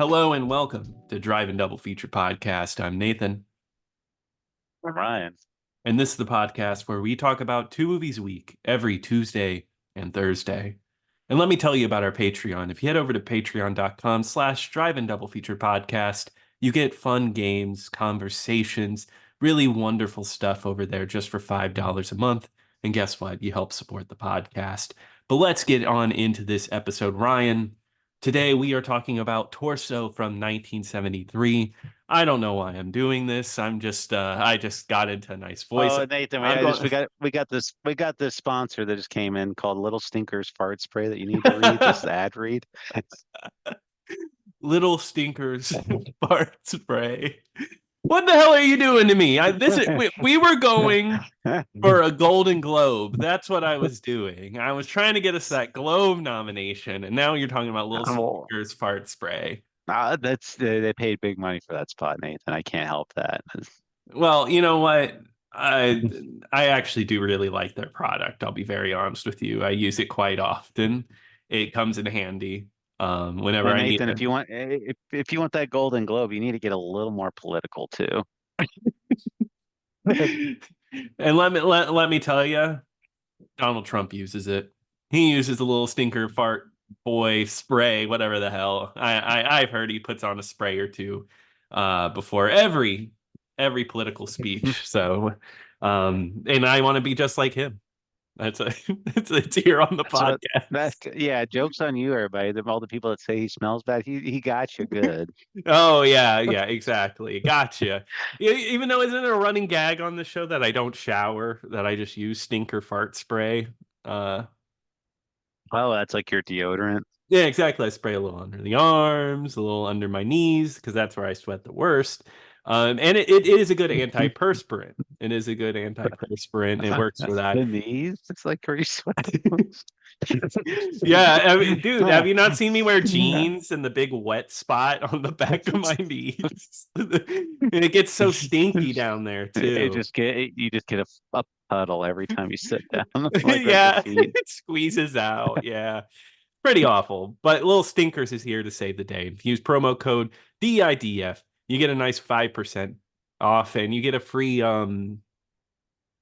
Hello and welcome to Drive and Double Feature Podcast. I'm Nathan, Ryan. and this is the podcast where we talk about two movies a week every Tuesday and Thursday. And let me tell you about our Patreon. If you head over to patreon.com/Drive and Double Feature Podcast, you get fun games, conversations, really wonderful stuff over there just for $5 a month. And guess what? You help support the podcast. But let's get on into this episode. Ryan, today we are talking about Torso from 1973. I don't know why I'm doing this. I just got into a nice voice. Oh, Nathan, I'm going we got this sponsor that just came in called Little Stinkers Fart Spray that you need to read. This is the ad read. Little Stinkers fart spray. What the hell are you doing to me? We were going for a Golden Globe. That's what I was doing. I was trying to get us that Globe nomination, and now you're talking about Little Oh, Stinkers fart spray. that's they paid big money for that spot, Nathan. I can't help that. Well, you know what? I I actually do really like their product. I'll be very honest with you. I use it quite often. It comes in handy whenever And I need Nathan, it. if you want that Golden Globe, you need to get a little more political too. And let me tell you, Donald Trump uses it. He uses a little stinker fart boy spray, whatever the hell. I've heard he puts on a spray or two before every political speech. So and I want to be just like him. That's a it's here on the So podcast. yeah, joke's on you, everybody. All the people that say he smells bad, he got you good. Oh yeah, exactly. Gotcha. Even though isn't it a running gag on the show that I don't shower, that I just use stinker fart spray. Uh Oh, that's like your deodorant. Yeah, exactly. I spray a little under the arms, a little under my knees, because that's where I sweat the worst. And it is a good antiperspirant. It is a good antiperspirant. It works for that. The knees? It's like where you sweat the most. Yeah, I mean, dude, have you not seen me wear jeans and the big wet spot on the back of my knees? And it gets so stinky down there too. You just get a puddle every time you sit down, like right your Yeah, feet. it squeezes out. Yeah. Pretty awful, but Little Stinkers is here to save the day. Use promo code DIDF. You get a nice 5% off and you get a free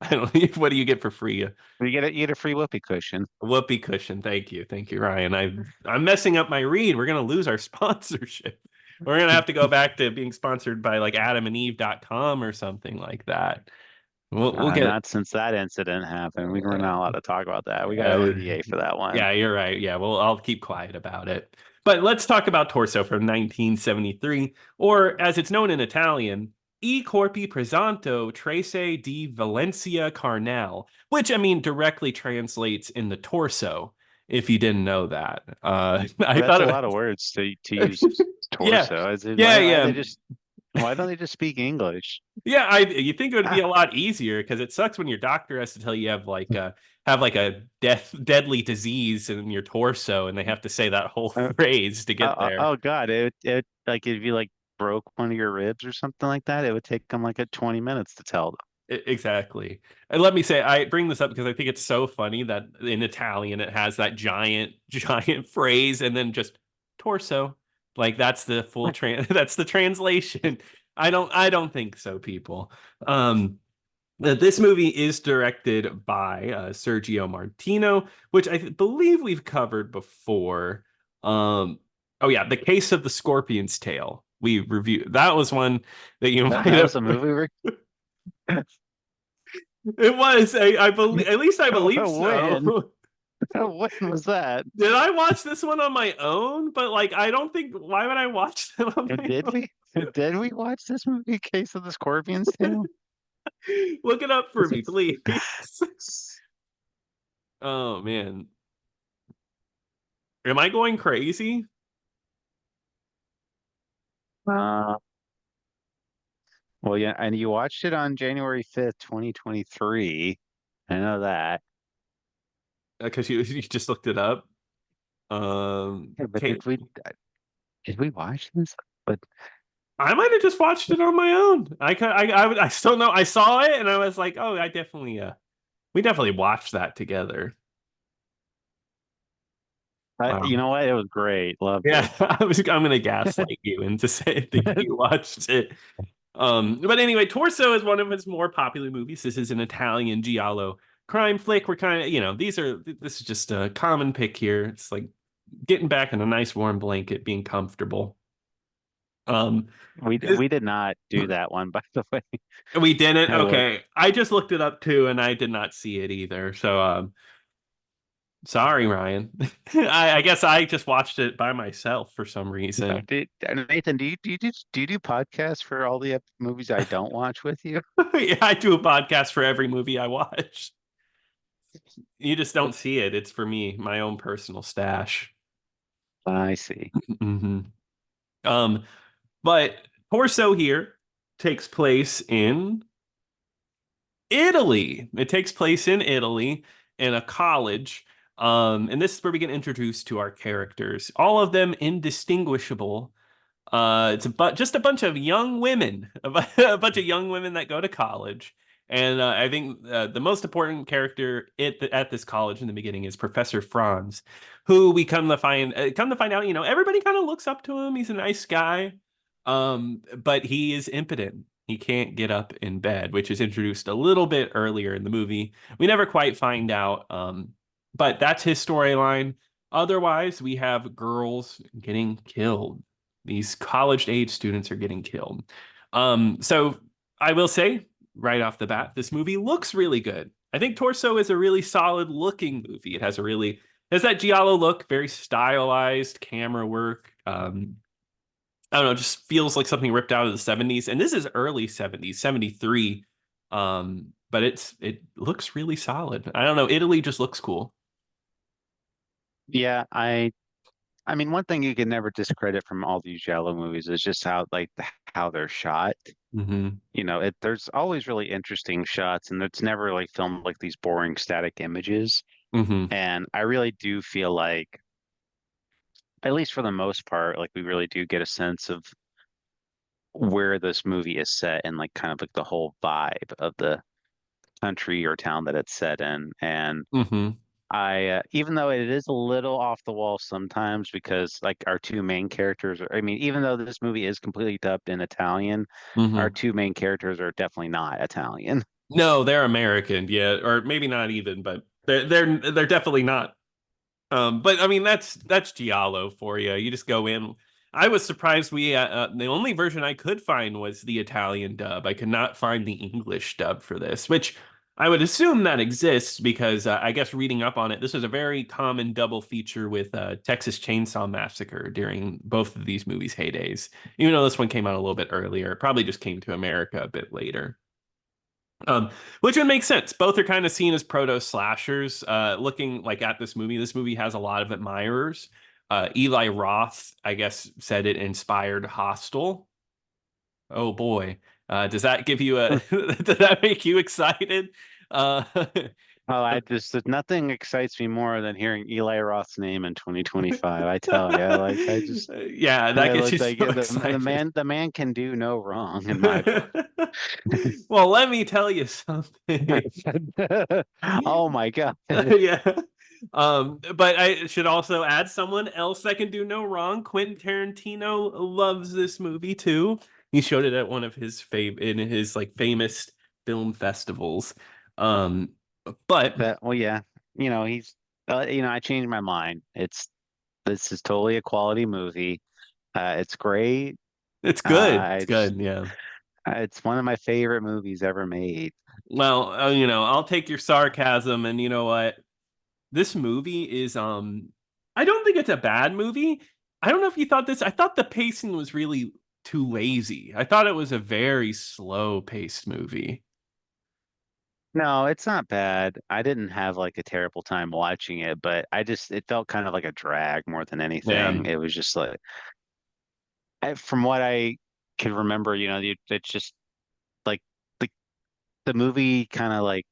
I don't know, what do you get for free? A You get a free whoopee cushion. whoopee cushion. Thank you. Thank you, Ryan. I'm messing up my read. We're gonna lose our sponsorship. We're gonna have to go back to being sponsored by like adamandeve.com or something like that. We'll get Not since that incident happened. We're uh, not allowed to talk about that. We got an uh, NDA for that one. yeah, you're right. Yeah, well, I'll keep quiet about it. But let's talk about Torso from 1973, or as it's known in Italian, E Corpi Presanto Trace di Valencia Carnal, which I mean directly translates in the torso, if you didn't know that. I That's thought a lot of it words to use yeah, torso. Is it, yeah, why yeah. they just why don't they just speak English? Yeah, you think it would be a lot easier because it sucks when your doctor has to tell you have like a deadly disease in your torso and they have to say that whole Uh, phrase to get there. oh God, it like if you like broke one of your ribs or something like that, it would take them like a 20 minutes to tell them. Exactly. And let me say, I bring this up because I think it's so funny that in Italian it has that giant phrase and then just torso. Like that's the that's the translation. I don't think so, people. This movie is directed by Sergio Martino, which believe we've covered before. Oh yeah, The Case of the Scorpion's Tail. We reviewed that was one that you might That have. was a movie, Rick. It was. I believe. At least I believe When? so. When was that? Did I watch this one on my own? But like, I don't think. Why would I watch that on my Did own? we? Did we watch this movie, Case of the Scorpion's Tail? Look it up for me, please. Oh man, am I going crazy? Uh, well, yeah, and you watched it on January 5th, 2023. I know that. Because you just looked it up. Yeah, but Kate, did we watch this? But I might have just watched it on my own. I still know I saw it and I was like, oh, I definitely we definitely watched that together. You know what? It was great. Loved Yeah, it. I'm gonna gaslight you into saying thinking you watched it. But anyway, Torso is one of his more popular movies. This is an Italian giallo crime flick. We're kind of, this is just a common pick here. It's like getting back in a nice warm blanket, being comfortable. Um, this, We did not do that one, by the way. we didn't. I would. Okay, I just looked it up too, and I did not see it either. So, sorry, Ryan. I guess I just watched it by myself for some reason. Nathan, do you do podcasts for all the movies I don't watch with you? Yeah, I do a podcast for every movie I watch. You just don't see it. It's for me, my own personal stash. I see. Hmm. Um, but Torso here takes place in Italy. It takes place in Italy in a college. And this is where we get introduced to our characters. All of them indistinguishable. It's just a bunch of young women, a bunch of young women that go to college. And I think the most important character at this college in the beginning is Professor Franz, who we come to find out, everybody kind of looks up to him. He's a nice guy, but he is impotent. He can't get up in bed, which is introduced a little bit earlier in the movie. We never quite find out, but that's his storyline. Otherwise, we have girls getting killed. These college age students are getting killed. So I will say right off the bat, this movie looks really good. I think Torso is a really solid looking movie. It has that giallo look, very stylized camera work. I don't know, just feels like something ripped out of the 70s. And this is early 70s, 73. But it looks really solid. I don't know, Italy just looks cool. Yeah, I mean, one thing you can never discredit from all these giallo movies is just how how they're shot. Hmm. There's always really interesting shots, and it's never like filmed like these boring static images. Hmm. And I really do feel like, at least for the most part, like we really do get a sense of where this movie is set and like kind of like the whole vibe of the country or town that it's set in. And Hmm. even though it is a little off the wall sometimes because like our two main characters I mean, even though this movie is completely dubbed in Italian, our Hmm. two main characters are definitely not Italian. No, they're American, yeah, or maybe not even, but they're definitely not. But I mean that's Giallo for you. You just go in. I was surprised the only version I could find was the Italian dub. I could not find the English dub for this, which I would assume that exists because I guess reading up on it, this was a very common double feature with Texas Chainsaw Massacre during both of these movies' heydays. Even though this one came out a little bit earlier, it probably just came to America a bit later. Which would make sense. Both are kind of seen as proto slashers. Looking like at this movie has a lot of admirers. Eli Roth, I guess, said it inspired Hostel. Oh boy, does that give you a? Does that make you excited? Uh, Oh, I just nothing excites me more than hearing Eli Roth's name in 2025. I tell you, yeah, that I gets like you so the excited. man can do no wrong in my book. Well, let me tell you something. Oh my God. Yeah. But I should also add someone else that can do no wrong. Quentin Tarantino loves this movie too. He showed it at one of his in his like famous film festivals. Um, but Well, yeah, he's, I changed my mind. This is totally a quality movie. It's great. it's good. It's It's good. Yeah. it's one of my favorite movies ever made. Well, I'll take your sarcasm, and you know what? This movie is I don't think it's a bad movie. I don't know if you thought this. I thought the pacing was really too lazy. I thought it was a very slow paced movie. No, it's not bad. I didn't have like a terrible time watching it, but it felt kind of like a drag more than Yeah. anything. It was just like, from what I can remember, it's just like the the movie kind of like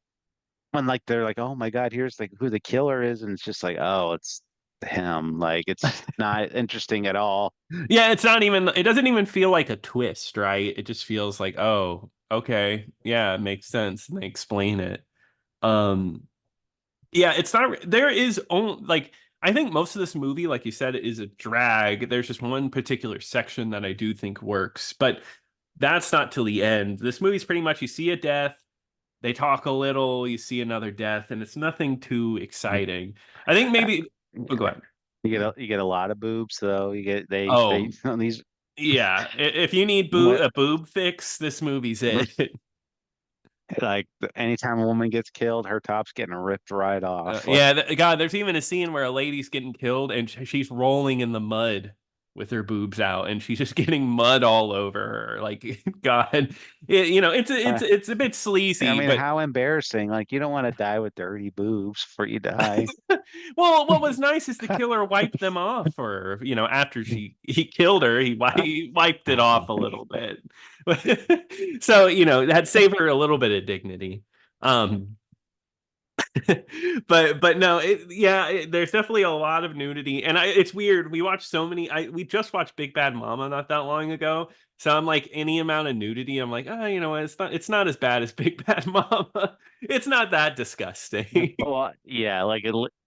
when like they're like, oh my God, here's like who the killer is, and it's just like, oh, it's him. Like it's not interesting at all. Yeah, it's not even it doesn't even feel like a twist, right? It just feels like, oh, okay. Yeah, it makes sense. And they explain it. Um yeah, it's not there is only like I think most of this movie, like you said, is a drag. There's just one particular section that I do think works, but that's not till the end. This movie's pretty much you see a death, they talk a little, you see another death, and it's nothing too exciting. I think maybe. Oh, go ahead. You get a lot of boobs though. You get they Oh, on these yeah. If you need what a boob fix, this movie's it. like anytime a woman gets killed, her top's getting ripped right off. Like Yeah, God, there's even a scene where a lady's getting killed and she's rolling in the mud with her boobs out, and she's just getting mud all over her. Like, God, it's a bit I sleazy, mean, but how embarrassing. Like you don't want to die with dirty boobs before you die. well, what was nice is the killer wiped them off, or after he killed her, he wiped it off a little bit, so that saved her a little bit of dignity. Um, but no, there's definitely a lot of nudity, and it's weird. We watched so many. We just watched Big Bad Mama not that long ago, so I'm like any amount of nudity, I'm like, oh, it's not as bad as Big Bad Mama. It's not that disgusting. Well, yeah,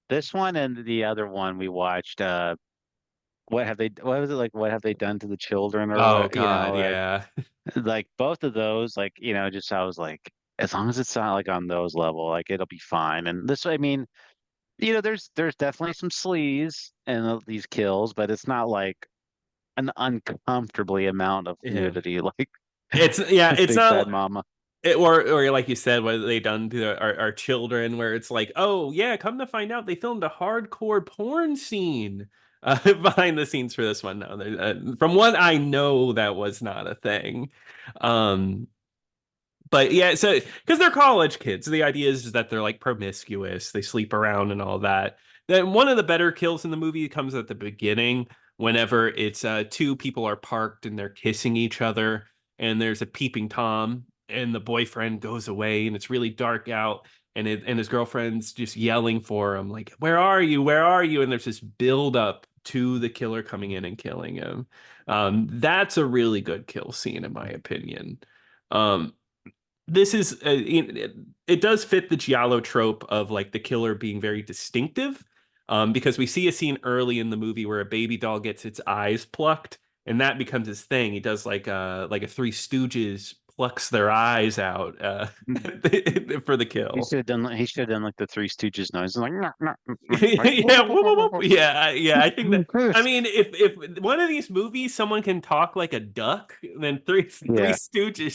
this one and the other one we watched, what was it like, what have they done to the children or Oh what, God, yeah, like both of those, like, just I was like, as long as it's not like on those level, like it'll be fine. And this, I mean, there's definitely some sleaze in these kills, but it's not like an uncomfortably amount of yeah. nudity like It's Big Bad not. Mama. Or like you said, what they done to our children, where it's like, oh yeah, come to find out they filmed a hardcore porn scene behind the scenes for this one. No, from what I know, that was not a thing. Um, but yeah, so because they're college kids, the idea is that they're like promiscuous, they sleep around and all that. Then one of the better kills in the movie comes at the beginning, whenever it's two people are parked and they're kissing each other, and there's a peeping tom, and the boyfriend goes away, and it's really dark out, and his girlfriend's just yelling for him, like, "Where are you? Where are you?" And there's this build up to the killer coming in and killing him. That's a really good kill scene, in my opinion. Um, this is it does fit the giallo trope of like the killer being very distinctive, because we see a scene early in the movie where a baby doll gets its eyes plucked, and that becomes his thing. He does like a Three Stooges plucks their eyes out for the kill. He should have done like the Three Stooges noise, like, "Nah, nah, nah," like Yeah, whoop, whoop, whoop. Yeah, I think that. I mean, if one of these movies someone can talk like a duck, then Three yeah. Stooges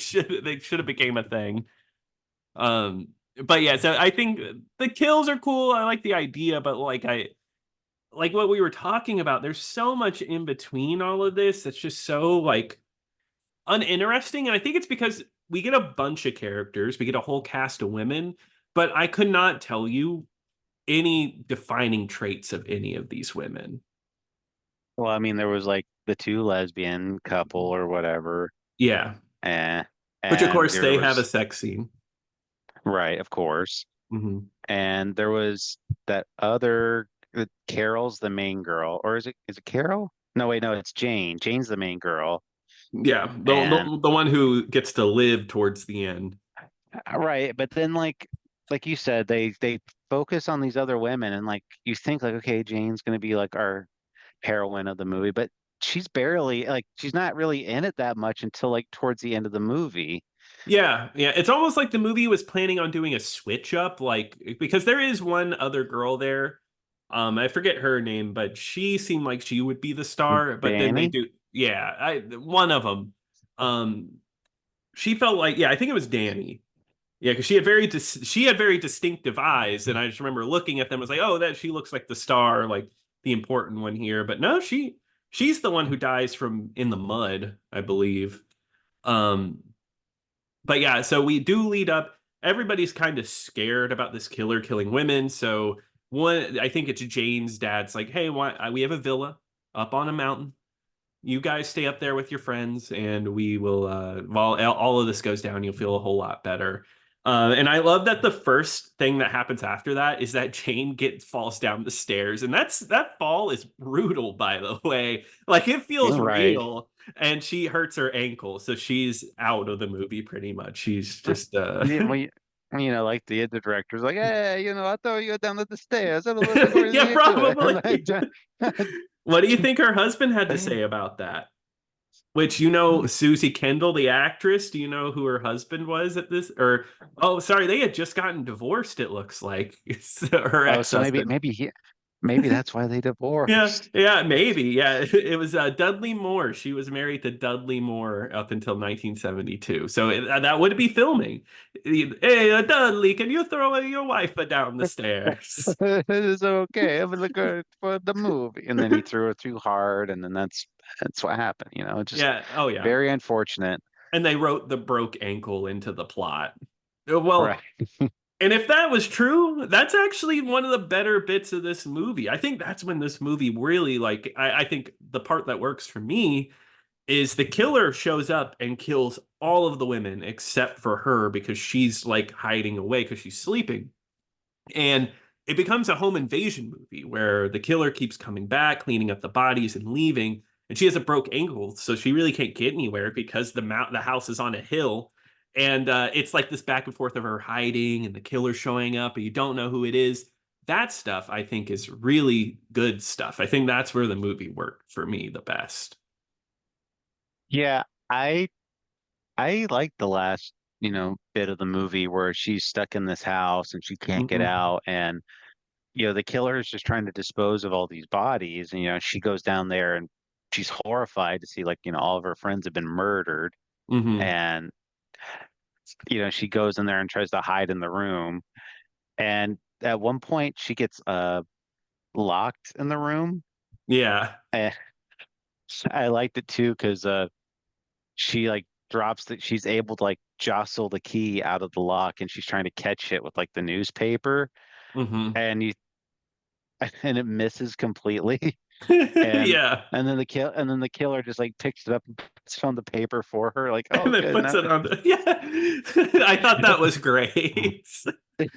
should have became a thing. Um, but yeah, so I think the kills are cool. I like the idea, but I like what we were talking about. There's so much in between all of this that's just so like uninteresting, and I think it's because we get a bunch of characters, we get a whole cast of women, but I could not tell you any defining traits of any of these women. Well, I mean, there was like the two lesbian couple or whatever, Yeah, and which of and course there they have a was sex scene. right, of course, Hmm. and there was that other Carol's the main girl, or is it Carol? No, wait, no, it's Jane. Jane's the main girl, Yeah, and the one who gets to live towards the end. right, but then like you said, they focus on these other women, and like you think like, okay, Jane's gonna be like our heroine of the movie, but she's not really in it that much until like towards the end of the movie. Yeah. It's almost like the movie was planning on doing a switch up, like because there is one other girl there. I forget her name, but she seemed like she would be the star. But then they Danny? do, yeah, one of them. Um, she felt like, yeah, I think it was Danny. Yeah, because she had very distinctive eyes, and I just remember looking at them. I was like, oh, that she looks like the star, like the important one here. But no, she's the one who dies from in the mud, I believe. Um, but yeah, so we do lead up. Everybody's kind of scared about this killer killing women. So I think it's Jane's dad's like, hey, we have a villa up on a mountain. You guys stay up there with your friends, and we will. While all of this goes down, you'll feel a whole lot better. And I love that the first thing that happens after that is that Jane falls down the stairs, and that fall is brutal, by the way. Like it feels Right. real, and she hurts her ankle, so she's out of the movie pretty much. She's just Yeah, well, like the director's like, hey, I'll throw you down the stairs. It'll look Yeah, really good. Like, probably. What do you think her husband had to say about that? Which, Susie Kendall, the actress, do you know who her husband was at this? Or, oh, sorry, they had just gotten divorced, it looks like. It's her oh, so maybe ex-husband. maybe that's why they Yeah, divorced. yeah, maybe. Yeah, it was Dudley Moore. She was married to Dudley Moore up until 1972. So that would be filming. Hey, Dudley, can you throw your wife down the stairs? It's okay. I'm looking for the movie, and then he threw it too hard, and then that's what happened. Just Yeah. Oh, yeah. very unfortunate. And they wrote the broke ankle into the plot. Right. Well, and if that was true, that's actually one of the better bits of this movie. I think that's when this movie really, like, I think the part that works for me is the killer shows up and kills all of the women except for her because she's like hiding away because she's sleeping. And it becomes a home invasion movie where the killer keeps coming back, cleaning up the bodies and leaving. And she has a broke ankle, so she really can't get anywhere because the house is on a hill. And it's like this back and forth of her hiding and the killer showing up, and you don't know who it is. That stuff I think is really good stuff. I think that's where the movie worked for me the best. Yeah, I like the last, bit of the movie where she's stuck in this house and she can't get Hmm. out, and the killer is just trying to dispose of all these bodies, and she goes down there and she's horrified to see, like, all of her friends have been murdered, Hmm. and she goes in there and tries to hide in the room, and at one point she gets locked in the room. Yeah. And I liked it too because she like drops that she's able to like jostle the key out of the lock, and she's trying to catch it with like the newspaper, Hmm. and you and it misses completely. and Yeah. and then the killer just like picks it up and puts it on the paper for her, like, oh And then good, puts now. it on the, yeah. I thought that was great. Yeah,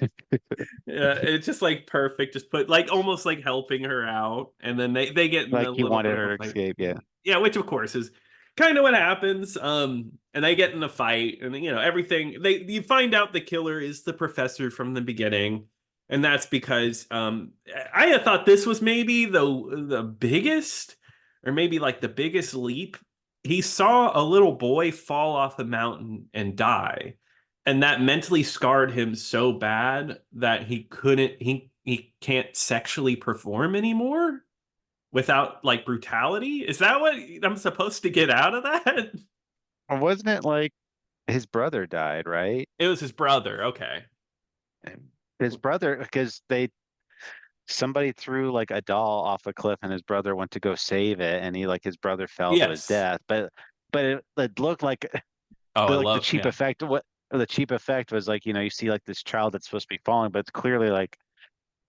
it's just like perfect. Just put like almost like helping her out, and then they get in Like a he little bit wanted of a her to fight. escape, yeah. Yeah, which of course is kind of what happens. And they get in a fight, and everything. You find out the killer is the professor from the beginning, and that's because I had thought this was maybe the biggest, or maybe like the biggest leap. He saw a little boy fall off the mountain and die, and that mentally scarred him so bad that he can't sexually perform anymore without like brutality. Is that what I'm supposed to get out of that? Or wasn't it like his brother died, right? It was his brother. Okay. And his brother, because somebody threw like a doll off a cliff, and his brother went to go save it, and his brother fell to his Yes. death, but it looked like Oh, I the love, cheap yeah. effect. What the cheap effect was, like, you see like this child that's supposed to be falling, but it's clearly like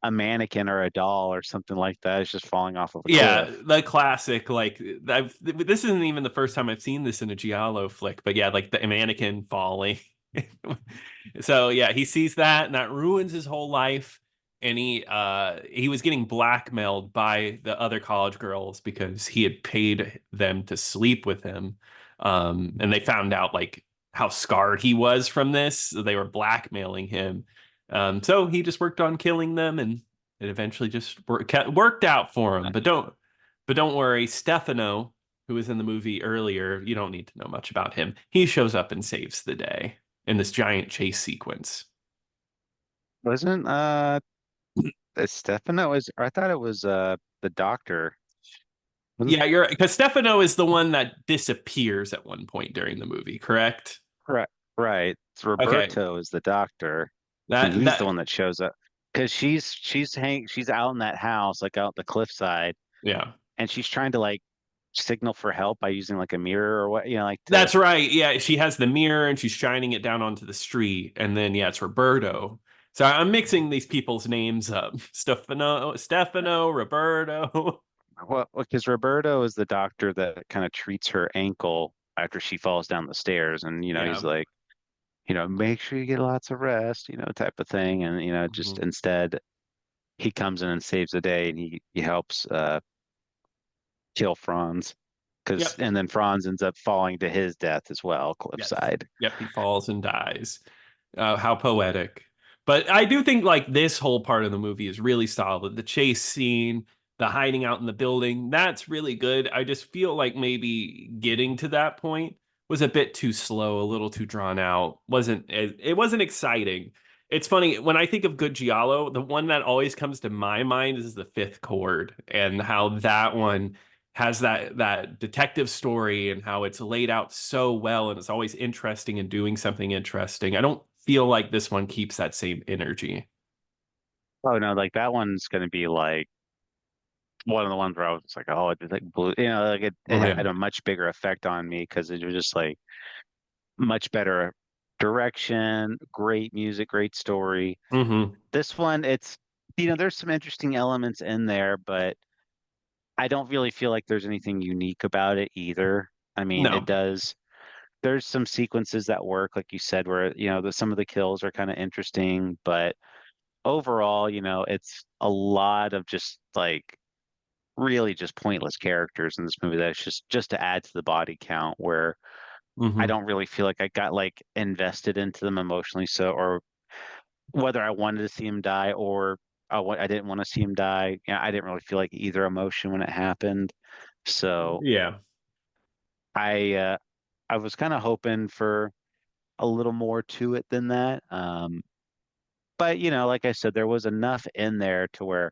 a mannequin or a doll or something like that is just falling off of a Yeah, cliff. the classic, like this isn't even the first time I've seen this in a giallo flick, but yeah, like the mannequin falling. So yeah, he sees that and that ruins his whole life. And he was getting blackmailed by the other college girls because he had paid them to sleep with him. And they found out like how scarred he was from this. So they were blackmailing him. So he just worked on killing them, and it eventually just worked out for him. But don't worry, Stefano, who was in the movie earlier, you don't need to know much about him. He shows up and saves the day in this giant chase sequence. Wasn't Stefano is I thought it was the doctor. Wasn't Yeah, you're because Stefano is the one that disappears at one point during the movie, correct? right, right. It's Okay. Roberto is the doctor, and That he's the that one that shows up because she's out in that house, like out the cliffside, yeah. and she's trying to like signal for help by using like a mirror or what, like to. That's right. Yeah, she has the mirror and she's shining it down onto the street. And then yeah, it's Roberto. So I'm mixing these people's names up. Stefano, Roberto. Well, because Roberto is the doctor that kind of treats her ankle after she falls down the stairs, and he's Yeah. like, make sure you get lots of rest, type of thing, and just Mhm. instead he comes in and saves the day, and he helps kill Franz, Yep. and then Franz ends up falling to his death as well, Yep. cliffside. Yep. He falls and dies. How poetic. But I do think like this whole part of the movie is really solid. The chase scene, the hiding out in the building, that's really good. I just feel like maybe getting to that point was a bit too slow, a little too drawn out. It wasn't exciting. It's funny when I think of good giallo, the one that always comes to my mind is the fifth chord and how that one has that detective story and how it's laid out so well and it's always interesting and doing something interesting. I don't feel like this one keeps that same energy. Oh no, like that one's gonna be like one of the ones where I was just like, oh, it's like blue, you know, like it Oh yeah. had a much bigger effect on me because it was just like much better direction, great music, great story. Hmm. This one, it's there's some interesting elements in there, but I don't really feel like there's anything unique about it either. I mean, it No. does. There's some sequences that work, like you said, where some of the kills are kind of interesting, but overall, it's a lot of just like really just pointless characters in this movie that's just to add to the body count where I Hmm. don't really feel like I got like invested into them emotionally, so or whether I wanted to see him die or I didn't want to see him die. I didn't really feel like either emotion when it happened. So Yeah. I uh I was kind of hoping for a little more to it than that. But like I said, there was enough in there to where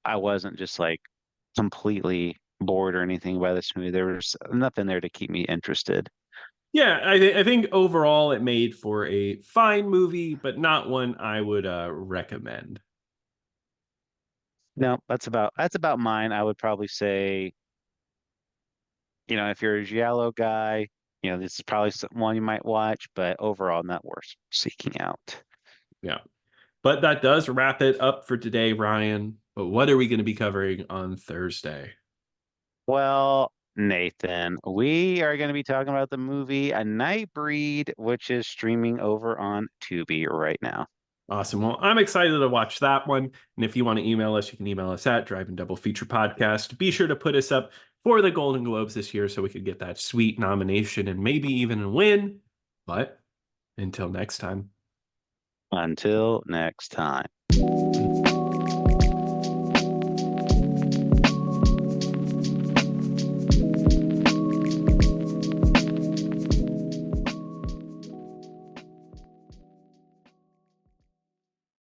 I wasn't just like completely bored or anything by this movie. There was enough in there to keep me interested. Yeah, I think overall it made for a fine movie, but not one I would recommend. No, that's about mine. I would probably say, if you're a giallo guy, this is probably one you might watch, but overall not worth seeking out. Yeah. But that does wrap it up for today, Ryan. But what are we going to be covering on Thursday? Well, Nathan, we are going to be talking about the movie A Night Breed, which is streaming over on Tubi right now. Awesome. Well, I'm excited to watch that one. And if you want to email us, you can email us at Drive and Double Feature Podcast. Be sure to put us up for the Golden Globes this year so we could get that sweet nomination and maybe even a win. But until next time. Until next time.